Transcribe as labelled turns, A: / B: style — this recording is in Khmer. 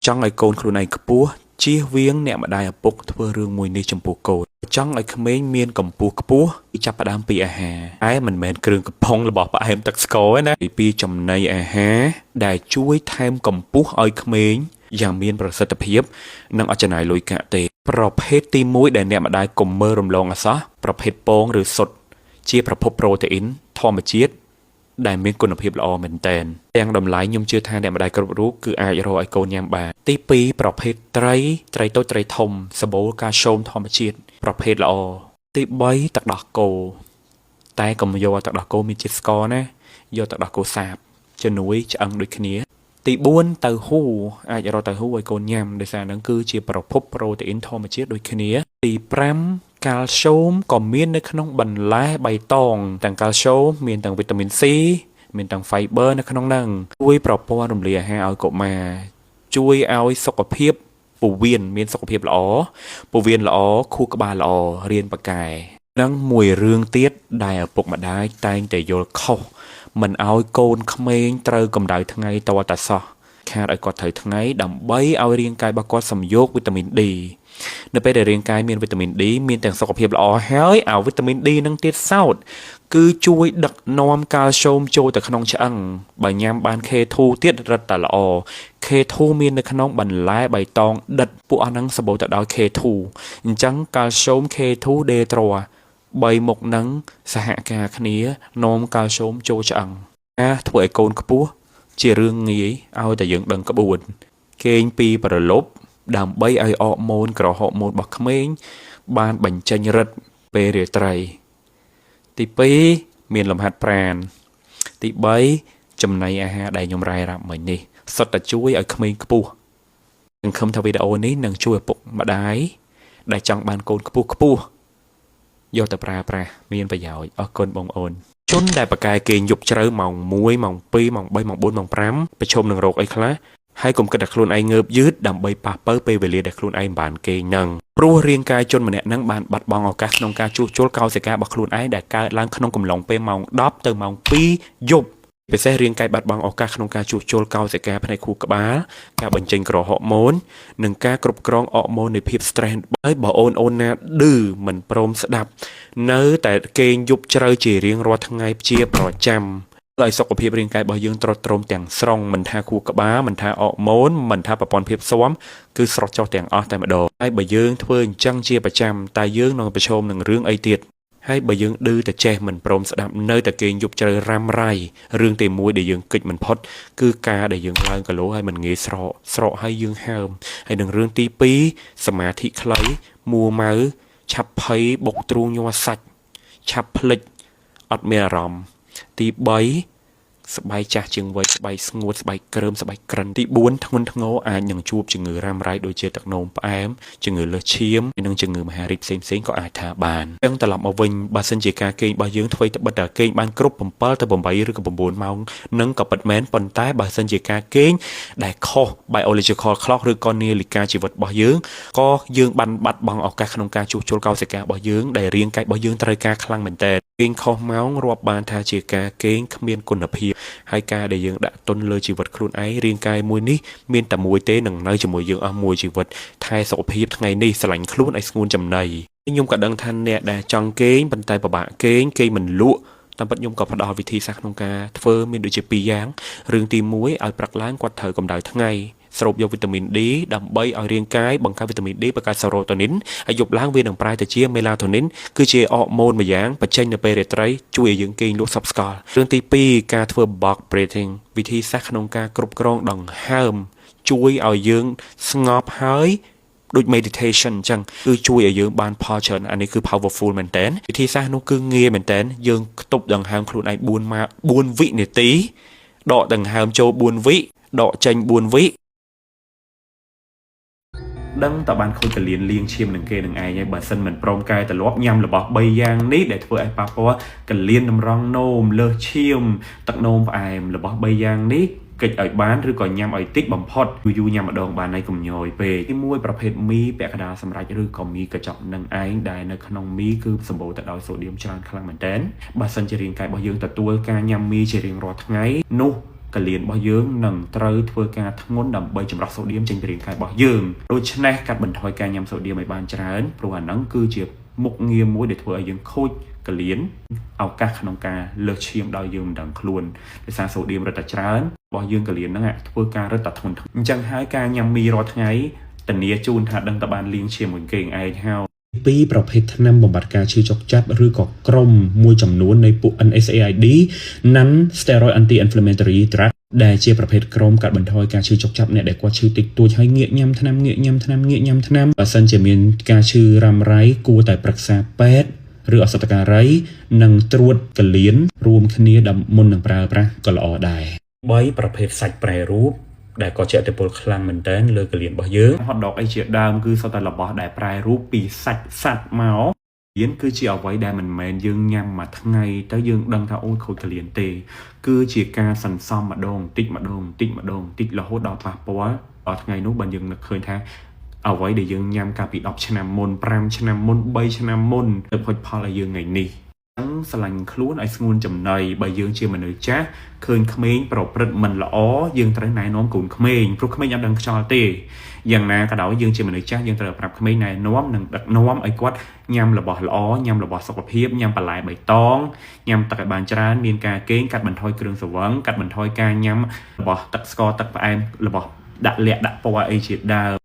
A: ចង់ឲ្យកូនខ្លួនឯងខ្ពស់ជៀសវាងអ្នកម្ដាយឪពុកធ្វើរឿងមួយនេះចំពោះកូនចង់ឲ្យក្មេងមានកម្ពស់ខ្ពស់ចាប់ផ្ដើមពីអាហារតែមិនមែនគ្រឿងកំប៉ុងរបស់ផ្អែមទឹកស្ករទេណាពីចំណីអាហារដែលជួយថែមកម្ពស់ឲ្យក្មេងយ៉ាងមានប្រសិទ្ធភាពនិងអត់ចំណាយលុយកាក់ទេប្រភេទទី1ដែលអ្នកម្ដាយកុំមើលរំលងអសោះប្រភេទពងឬសុទ្ធជាប្រភពប្រូតេអ៊ីនធម្មជាតិដែលមានគុណភាពល្អមែនទែនទាំងតម្លៃខ្ញុំជឿថាអ្នកម្ដាយគ្រប់រូបគឺអាចរកឲ្យកូនញ៉ាំបានទី2ប្រភេទត្រីតូចត្រីធំសម្បូរកាល់ស្យូមធម្មជាតិប្រភេទល្អទី3ទឹកដោះគោតែកុំយកទឹកដោះគោមានជាតិស្ករណាយកទឹកដោះគោសាបជំនួយឆ្អឹងដូចគ្នាទី4ទៅហ៊ូអាចរកទៅហ៊ូឲ្យកូនញ៉ាំដោយសារហ្នឹងគឺជាប្រភពប្រូតេអ៊ីនធម្មជាតិដូចគ្នាទី5កាល់ស្យូមក៏មាននៅក្នុងបន្លែបៃតងទាំងកាល់ស្យូមមានទាំងវីតាមីន C មានទាំង fiber នៅក្នុងហ្នឹងជួយប្រព័ន្ធរំលាយអាហារឲ្យកុមារជួយឲ្យសុខភាពពោះវៀនមានសុខភាពល្អពោះវៀនល្អខួរក្បាលល្អរៀនប៉ាកែនិងមួយរឿងទៀតដែលឪពុកម្ដាយតែងតែយល់ខុសមិនឲ្យកូនក្មេងត្រូវកម្ដៅថ្ងៃតតែសោះខាតឲ្យគាត់ត្រូវថ្ងៃដើម្បីឲ្យរាងកាយរបស់គាត់សំយោគវីតាមីន D នៅពេលដែលរាងកាយមានវីតាមីន D មានទាំងសុខភាពល្អហើយឲ្យវីតាមីន D នឹងទៀតសោតគឺជួយដឹកនាំកាល់ស្យូមចូលទៅក្នុងឆ្អឹងបើញ៉ាំបាន K2 ទៀតរឹតតែល្អ K2 មាននៅក្នុងបន្លែបៃតងដិតពួកអស់ហ្នឹងសម្បូរទៅដោយ K2 អញ្ចឹងកាល់ស្យូម K2 ដេត្រា3មុខនឹងសហការគ្នានាំកាល់ស្យូមចូលឆ្អឹងធ្វើឲ្យកូនខ្ពស់ជារឿងងាយឲ្យតែយើងដឹងក្បួនគេងពីប្រលប់ដើម្បីឲ្យអរម៉ូនក្រហម៉ូនរបស់ក្មេងបានបញ្ចេញឫទ្ធិពេលរាត្រីទី2មានលំហាត់ប្រាណទី3ចំណីអាហារដែលខ្ញុំរ៉ាយរ៉ាប់មិញនេះសុទ្ធតែជួយឲ្យក្មេងខ្ពស់សង្ឃឹមថាវីដេអូនេះនឹងជួយឪពុកម្ដាយដែលចង់បានកូនខ្ពស់យកទៅប្រើប្រាស់មានប្រយោជន៍អរគុណបងប្អូនជនដែលប៉ាកែគេងយប់ជ្រៅម៉ោង1ម៉ោង2ម៉ោង3ម៉ោង4ម៉ោង5ប្រឈមនឹងរោគអីខ្លះហើយកុំគិតថាខ្លួនឯងងើបយឺតដើម្បីប៉ះប៉ូវពេលវេលាដែលខ្លួនឯងបានគេងនឹងព្រោះរាងកាយជនម្នាក់នឹងបានបាត់បង់ឱកាសក្នុងការជួសជុលកោសិការបស់ខ្លួនឯងដែលកើតឡើងក្នុងកំឡុងពេលម៉ោង10ទៅម៉ោង2យប់ពិសេសរាងកាយបាត់បង់ឱកាសក្នុងការជួសជុលកោសិកាផ្នែកខួរក្បាលការបញ្ចេញក្រហម៉ូននិងការគ្រប់គ្រងអរម៉ូននៃភាព stress ហើយបើអូនណាឌឺមិនព្រមស្ដាប់នៅតែគេងយប់ជ្រៅជារៀងរាល់ថ្ងៃជាប្រចាំឲ្យសុខភាពរាងកាយរបស់យើងទ្រុឌទ្រោមទាំងស្រុងមិនថាខួរក្បាលមិនថាអរម៉ូនមិនថាប្រព័ន្ធភាពស៊ាំគឺស្រស់ចុះទាំងអស់តែម្ដងហើយបើយើងធ្វើអញ្ចឹងជាប្រចាំតែយើងនឹងប្រឈមនឹងរឿងអីទៀតហើយបើយើងឌឺតែចេះមិនព្រមស្ដាប់នៅតែគេងយប់ជ្រៅរ៉ាំរ៉ៃរឿងទី1ដែលយើងគិតមិនផុតគឺការដែលយើងឡើងគីឡូហើយមិនងាយស្រកហើយយើងហើមហើយនឹងរឿងទី2សមាធិខ្លីមួម៉ៅឆាប់ភ័យបុកទ្រូងញ័រសាច់ឆាប់ភ្លេចអត់មានអារម្មណ៍ទី3ស្បែកចាស់ជាងវ័យស្បែកស្ងួតស្បែកក្រើមស្បែកក្រិនទី4ធ្ងន់ធ្ងរអាចនឹងជួបជំងឺរ៉ាំរ៉ៃដូចជាទឹកនោមផ្អែមជំងឺលើសឈាមនិងជំងឺមហារីកផ្សេងៗក៏អាចថាបានអញ្ចឹងត្រឡប់មកវិញបើសិនជាការគេងរបស់យើងធ្វើទៅបិទតែគេងបានគ្រប់7ទៅ8ឬក៏9ម៉ោងនឹងក៏ពិតមែនប៉ុន្តែបើសិនជាការគេងដែលខុស biological clock ឬក៏នាឡិកាជីវិតរបស់យើងក៏យើងបានបាត់បង់ឱកាសក្នុងការជួសជុលកោសិការបស់យើងដែលរាងកាយរបស់យើងត្រូវការខ្លាំងមែនទែនគេងខុសម៉ោងរាប់បានថាជាការគេងគ្មានគុណភាពហើយការដែលយើងដាក់ទុនលើជីវិតខ្លួនឯងរាងកាយមួយនេះមានតែមួយទេនឹងនៅជាមួយយើងអស់មួយជីវិតថែសុខភាពថ្ងៃនេះស្រឡាញ់ខ្លួនឲ្យស្ងួនចំណីខ្ញុំក៏ដឹងថាអ្នកដែលចង់គេងប៉ុន្តែពិបាកគេងមិនលក់តាមពិតខ្ញុំក៏ផ្ដល់វិធីសាស្ត្រក្នុងការធ្វើមានដូចជា2យ៉ាងរឿងទី1ឲ្យព្រឹកឡើងគាត់ត្រូវកម្ដៅថ្ងៃស្រូបយកវីតាមីន D ដើម្បីឲ្យរាងកាយបង្កើតវីតាមីន D បង្កើតសេរ៉ូតូនីនហើយយប់ឡើងវានឹងប្រែទៅជាមេឡាថូនីនគឺជាអរម៉ូនមួយយ៉ាងបញ្ចេញនៅពេលរាត្រីជួយឲ្យយើងគេងលក់សັບស្កល់រឿងទី2ការធ្វើ box breathing វិធីសាស្ត្រក្នុងការគ្រប់គ្រងដង្ហើមជួយឲ្យយើងស្ងប់ហើយដូច meditation អញ្ចឹងគឺជួយឲ្យយើងបានផលច្រើនអានេះគឺ powerful មែនតើវិធីសាស្ត្រនោះគឺងាយមែនតើយើងខ្ទប់ដង្ហើមខ្លួនឯង4វិនាទីដកដង្ហើមចូល4វិដកចេញ4វិដឹងតើបានខូចកលៀនលៀងឈាមនឹងគេនឹងឯងហើយបើសិនមិនព្រមកែត្រឡប់ញ៉ាំរបស់3យ៉ាងនេះដែលធ្វើឲ្យប៉ះពាល់កលៀនតម្រង់នោមលើសឈាមទឹកនោមផ្អែមរបស់3យ៉ាងនេះកិច្ចឲ្យបានឬក៏ញ៉ាំឲ្យតិចបំផុតយូរញ៉ាំម្ដងបានហើយកុំញយពេកទី1ប្រភេទមីពាក់កណ្ដាលសម្រាប់ឬក៏មីកញ្ចក់នឹងឯងដែលនៅក្នុងមីគឺសម្បូរទៅដោយសូឌីមច្រើនខ្លាំងមែនទែនបើសិនជារាងកាយរបស់យើងទទួលការញ៉ាំមីជារៀងរាល់ថ្ងៃនោះ កលៀនរបស់យើងនឹងត្រូវធ្វើការធ្ងន់ដើម្បីចម្រោះសូឌៀមចេញពីរាងកាយរបស់យើងដូច្នេះកាត់បន្ថយការញ៉ាំសូឌៀមឲ្យបានច្រើនព្រោះអាហ្នឹងគឺជាមុខងារមួយដែលធ្វើឲ្យយើងខូចកលៀនឱកាសក្នុងការលើកឈាមដោយយើងមិនដឹងខ្លួនដោយសារសូឌៀមរឹតតែច្រើនរបស់យើងកលៀនហ្នឹងធ្វើការរឹតតែធ្ងន់អញ្ចឹងហើយការញ៉ាំមីរាល់ថ្ងៃធានាជូនថាដឹងតែបានលាងឈាមមួយគេឯងហើយពីប្រភេទថ្នាំបំបាត់ការឈឺចុកចាប់ឬក៏ក្រុមមួយចំនួននៃពួក NSAID Non-steroid Anti-Inflammatory Drug ដែលជាប្រភេទក្រុមកាត់បន្ថយការឈឺចុកចាប់អ្នកដែលគាត់ឈឺតិចតួចហើយងាកញ៉ាំថ្នាំបើសិនជាមានការឈឺរ៉ាំរ៉ៃគួរតែប្រឹក្សាពេទ្យឬអសតការីនិងត្រួតកលៀនរួមគ្នាមុននឹងប្រើប្រាស់ក៏ល្អដែរ3ប្រភេទសាច់ប្រែរូបដែលក៏ជាឥទ្ធិពលខ្លាំងមែនទែនលើកលៀនរបស់យើងហតដកអីជាដើមគឺសុទ្ធតែរបស់ដែលប្រែរូបពីសាច់សត្វមកកលៀនគឺជាអ្វីដែលមិនមែនយើងញ៉ាំមួយថ្ងៃទៅយើងដឹងថាអូខូចកលៀនទេគឺជាការសន្សំម្ដងតិចម្ដងរហូតដល់ប៉ះពាល់ដល់ថ្ងៃនោះបើយើងនឹកឃើញថាអ្វីដែលយើងញ៉ាំកាលពី10ឆ្នាំមុន5ឆ្នាំមុន3ឆ្នាំមុនទៅហុចផលឲ្យយើងថ្ងៃនេះស្រឡាញ់ខ្លួនឲ្យស្ងួនចំណៃបើយើងជាមនុស្សចាស់ឃើញក្មេងប្រព្រឹត្តមិនល្អយើងត្រូវណែនាំកូនក្មេងព្រោះក្មេងអត់ដឹងខ្យល់ទេយ៉ាងណាក៏ដោយយើងជាមនុស្សចាស់យើងត្រូវប្រាប់ក្មេងណែនាំនិងដឹកនាំឲ្យគាត់ញ៉ាំរបស់ល្អញ៉ាំរបស់សុខភាពញ៉ាំបន្លែបៃតងញ៉ាំទឹកឲ្យបានច្រើនមានការគេងកាត់បន្ថយគ្រឿងស្រវឹងកាត់បន្ថយការញ៉ាំរបស់ទឹកស្ករទឹកផ្អែមរបស់ដាក់លាក់ដាក់ពណ៌អីជាដើម